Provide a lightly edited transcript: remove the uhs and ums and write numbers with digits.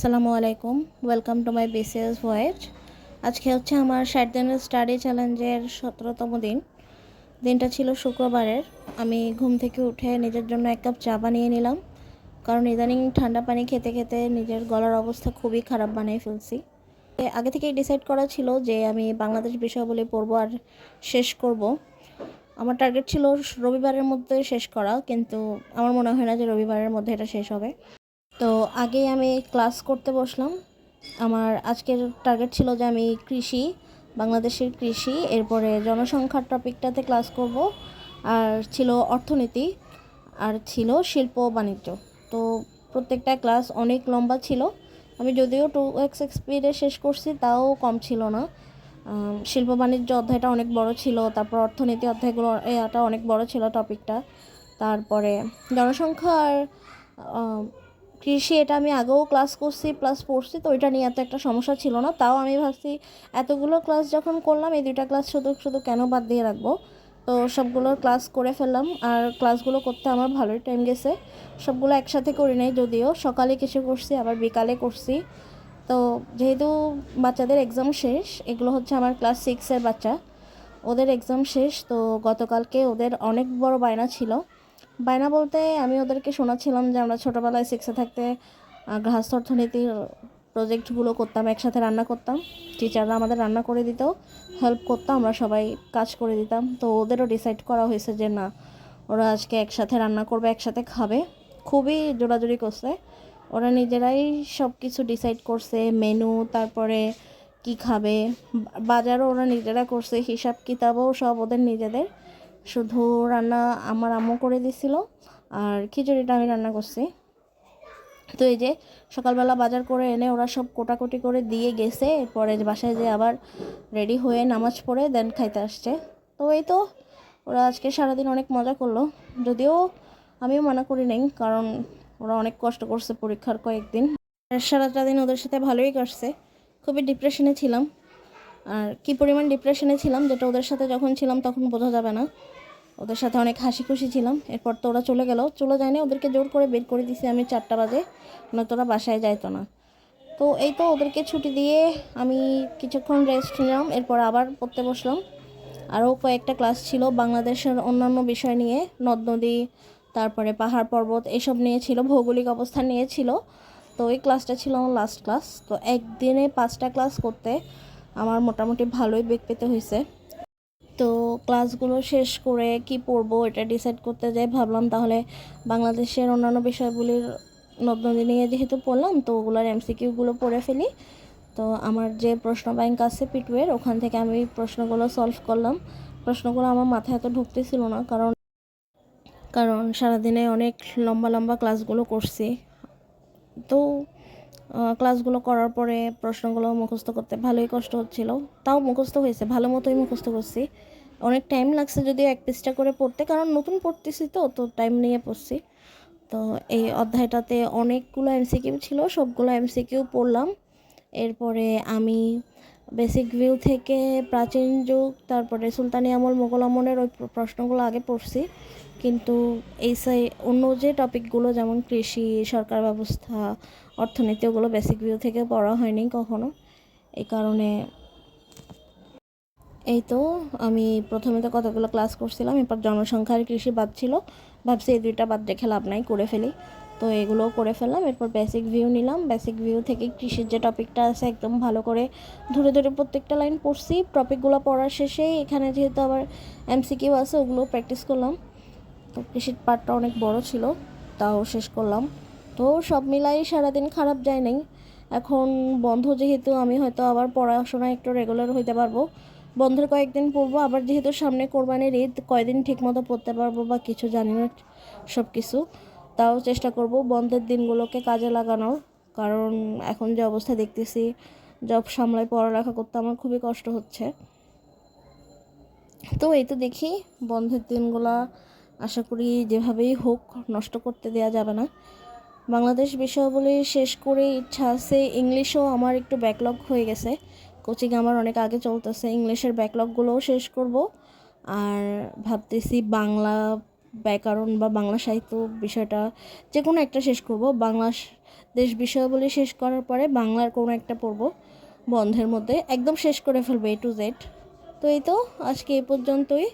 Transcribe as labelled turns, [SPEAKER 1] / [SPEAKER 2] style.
[SPEAKER 1] আসসালামু আলাইকুম, welcome to my BCS voice. আজকে হচ্ছে আমার 60 দিনের স্টাডি চ্যালেঞ্জের 17তম দিন। দিনটা ছিল শুক্রবারের। আমি ঘুম থেকে উঠে নিজের জন্য এক কাপ চা বানিয়ে নিলাম, কারণ ইদানিং ঠান্ডা পানি খেতে খেতে নিজের গলার অবস্থা খুবই খারাপ বানিয়ে ফেলছি। আগে থেকেই ডিসাইড করা ছিল যে আমি বাংলাদেশ বিষয়াবলী পড়বো আর শেষ করব। আমার টার্গেট ছিল রবিবারের মধ্যে শেষ করা, কিন্তু আমার মনে হয় না যে রবিবারের মধ্যে এটা শেষ হবে। তো আগেই আমি ক্লাস করতে বসলাম। আমার আজকের টার্গেট ছিল যে আমি বাংলাদেশের কৃষি, এরপরে জনসংখ্যার টপিকটাতে ক্লাস করব, আর ছিল অর্থনীতি, আর ছিল শিল্প বাণিজ্য। তো প্রত্যেকটা ক্লাস অনেক লম্বা ছিল। আমি যদিও 2x স্পিডে শেষ করছি, তাও কম ছিল না। শিল্প বাণিজ্য অধ্যায়টা অনেক বড় ছিল, তারপর অর্থনীতি অধ্যায়গুলো এটা অনেক বড় ছিল টপিকটা। তারপরে জনসংখ্যার কৃষি, এটা আমি আগেও ক্লাস করছি প্লাস পড়ছি, তো এটা নিয়ে এত একটা সমস্যা ছিল না। তাও আমি ভাবছি এতগুলো ক্লাস যখন করলাম, এই দুইটা ক্লাস শুধু শুধু কেন বাদ দিয়ে রাখবো। তো সবগুলো ক্লাস করে ফেললাম, আর ক্লাসগুলো করতে আমার ভালোই টাইম গেছে। সবগুলো একসাথে করি নাই, যদিও সকালে কিছু করছি আবার বিকালে করছি। তো যেহেতু বাচ্চাদের এক্সাম শেষ, এগুলো হচ্ছে আমার ক্লাস 6-এর বাচ্চা, ওদের এক্সাম শেষ। তো গতকালকে ওদের অনেক বড় বায়না ছিল। বায়না বলতে আমি ওদেরকে শোনাচ্ছিলাম যে আমরা ছোটোবেলায় 6-এ থাকতে গৃহস্থ অর্থনীতির প্রজেক্টগুলো করতাম, একসাথে রান্না করতাম, টিচাররা আমাদের রান্না করে দিত, হেল্প করতাম, আমরা সবাই কাজ করে দিতাম। তো ওদেরও ডিসাইড করা হয়েছে যে না, ওরা আজকে একসাথে রান্না করবে, একসাথে খাবে। খুবই জোরাজুরি করছে, ওরা নিজেরাই সব কিছু ডিসাইড করছে, মেনু, তারপরে কি খাবে, বাজারও ওরা নিজেরা করছে, হিসাব কিতাবও সব ওদের নিজেদের। শুধু রান্না আমার আম্মু করে দিছিল, আর খিচুড়িটা আমি রান্না করছি। তো এই যে সকালবেলা বাজার করে এনে ওরা সব কোটাকুটি করে দিয়ে গেছে, এরপরে বাসায় যে আবার রেডি হয়ে নামাজ পড়ে দেন খাইতে আসছে। তো এই তো ওরা আজকে সারাদিন অনেক মজা করলো, যদিও আমিও মানা করি নাই, কারণ ওরা অনেক কষ্ট করছে পরীক্ষার কয়েকদিন। সারাটা দিন ওদের সাথে ভালোই কাটছে। খুবই ডিপ্রেশনে ছিলাম, আর কি পরিমাণ ডিপ্রেশনে ছিলাম যেটা ওদের সাথে যখন ছিলাম তখন বোঝা যাবে না। ওদের সাথে অনেক হাসি খুশি ছিলাম। এরপর তো ওরা চলে যায়নি, ওদেরকে জোর করে বের করে দিছি আমি 4টা বাজে, নয়তো ওরা বাসায় যাইতো না। তো এই তো ওদেরকে ছুটি দিয়ে আমি কিছুক্ষণ রেস্ট নিলাম, এরপর আবার পড়তে বসলাম। আরও কয়েকটা ক্লাস ছিল বাংলাদেশের অন্যান্য বিষয় নিয়ে, নদ নদী, তারপরে পাহাড় পর্বত, এসব নিয়ে ছিল, ভৌগোলিক অবস্থান নিয়ে ছিল। তো এই ক্লাসটা ছিল আমার লাস্ট ক্লাস। তো একদিনে 5টা ক্লাস করতে আমার মোটামুটি ভালোই বেগ পেতে হয়েছে। তো ক্লাসগুলো শেষ করে কি পড়বো এটা ডিসাইড করতে যাই, ভাবলাম তাহলে বাংলাদেশের অন্যান্য বিষয়গুলির নদ-নদী নিয়ে যেহেতু পড়লাম, তো ওগুলোর এমসিকিউগুলো পড়ে ফেলি। তো আমার যে প্রশ্ন ব্যাংক আছে পিটুয়ের, ওখান থেকে আমি প্রশ্নগুলো সলভ করলাম। প্রশ্নগুলো আমার মাথায় এত ঢুকতেছিল না, কারণ কারণ সারাদিনে অনেক লম্বা লম্বা ক্লাসগুলো করছি। তো ক্লাসগুলো করার পরে প্রশ্নগুলো মুখস্থ করতে ভালোই কষ্ট হচ্ছিল, তাও মুখস্থ হয়েছে, ভালো মতোই মুখস্থ করছি। অনেক টাইম লাগছে যদিও 1 পৃষ্ঠা করে পড়তে, কারণ নতুন পড়তেছি, তো টাইম নিয়ে পড়ছি। তো এই অধ্যায়টাতে অনেকগুলো এমসিকিউ ছিল, সবগুলো এমসিকিউ পড়লাম। এরপরে আমি বেসিক ভিউ থেকে প্রাচীন যুগ, তারপরে সুলতানি আমল, মোগল আমলের ওই প্রশ্নগুলো আগে পড়ছি। কিন্তু অন্য যে টপিকগুলো যেমন কৃষি, সরকার ব্যবস্থা, অর্থনীতি, ওগুলো বেসিক ভিউ থেকে পড়া হয়নি কখনো। এই কারণে এই তো আমি প্রথমে তো কতগুলো ক্লাস করছিলাম, এরপর জনসংখ্যার কৃষি বাদ ছিল, ভাবছি এই দুইটা বাদ রেখে লাভ নাই, করে ফেলি। তো এগুলোও করে ফেললাম। এরপর বেসিক ভিউ নিলাম, বেসিক ভিউ থেকে কৃষির যে টপিকটা আছে একদম ভালো করে ধরে ধরে প্রত্যেকটা লাইন পড়ছি। টপিকগুলো পড়ার শেষে এখানে যেহেতু আবার এমসিকিউ আছে, ওগুলো প্র্যাকটিস করলাম। তো কৃষির পার্টটা অনেক বড় ছিল, তাও শেষ করলাম। তো সব মিলাই সারাদিন খারাপ যায় নাই। এখন বন্ধ যেহেতু, আমি হয়তো আবার পড়াশোনা একটু রেগুলার হইতে পারবো। বন্ধের কয়েকদিন পড়বো, আবার যেহেতু সামনে কোরবানির ঈদ, কয়দিন ঠিকমতো পড়তে পারবো বা কিছু জানি না সব কিছু। তাও চেষ্টা করব বন্ধের দিনগুলোকে কাজে লাগানোর, কারণ এখন যে অবস্থা দেখতেছি, জব সামলায় পড়ালেখা করতে আমার খুবই কষ্ট হচ্ছে। তো এই তো দেখি বন্ধের দিনগুলা আশা করি যেভাবেই হোক নষ্ট করতে দেওয়া যাবে না। বাংলাদেশ বিষয়াবলী শেষ করে ইচ্ছা আছে। ইংলিশও আমার একটু ব্যাকলগ হয়ে গেছে, কোচিং আমার অনেক আগে চলতেছে, ইংলিশের ব্যাকলগগুলোও শেষ করব। আর ভাবতেছি বাংলা ব্যাকরণ বা বাংলা সাহিত্য বিষয়টা যে কোনো একটা শেষ করব। দেশ বিষয়াবলী শেষ করার পরে বাংলার কোনো একটা পড়ব বন্ধের মধ্যে, একদম শেষ করে ফেলবো A to Z। তো এই তো আজকে এই পর্যন্তই।